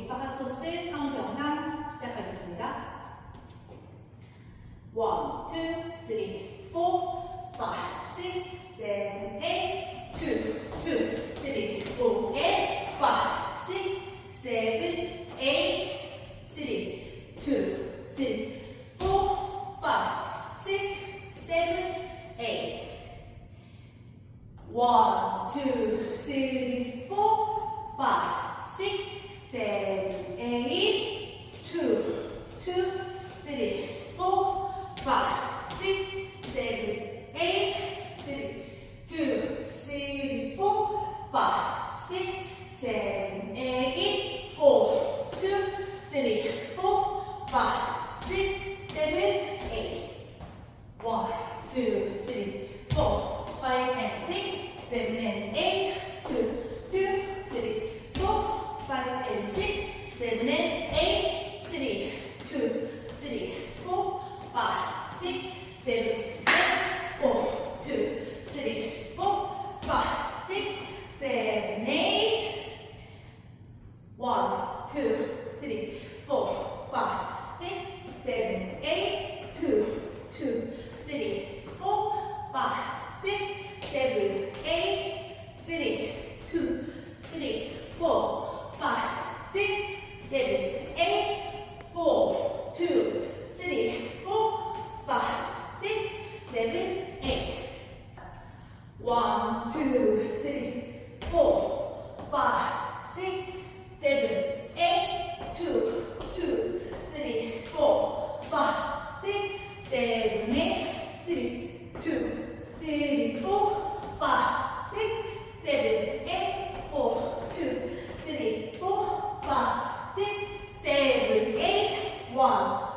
익스파가 소스 카운트 영상 시작하겠습니다. 1, 2, 3, 4, 5, 6, 7, 8, 2, 2, 3, 4, 8, 5, 6, 7, 8, 3, 2, 3, 4, 5, 6, 7, 8. 1, 2, 3, 4, 5, 6, 7, 8, 2, 2, 3, 4, 5, 6, 7, 8, 3, 2, 3, 4, 5, 6, 7, 8, 4, 2, 3, 4, 5, 6, 7, 8. 1, 2, 3, 4, 5 and 6, 7 and 8, 2, 2, 3, 4, 5 and 6, 7 and 8, 3, 2, 3, 4, 5, 6, 7, 8, 4, 2, 3, 4, 5, 6, 7, 8. 1, 2, 3, 4, 5, 6, 7, 8, 2, 2, 3, 4, 5, 6, 7, 8, 3, 2, 3, 4, 5, 6, 7, 8, 4, 2, 3, 4, 5, 6, 7, 8. 1, 2, 3, 4, 5, 6, 7, 8, 2, 2, 3, 4, 5, 6, 7, 8, 3, 2, 3, 4, 5, 6, 7, 8, 4, 2, 3, 4, 5, 6, 7, 8, 1.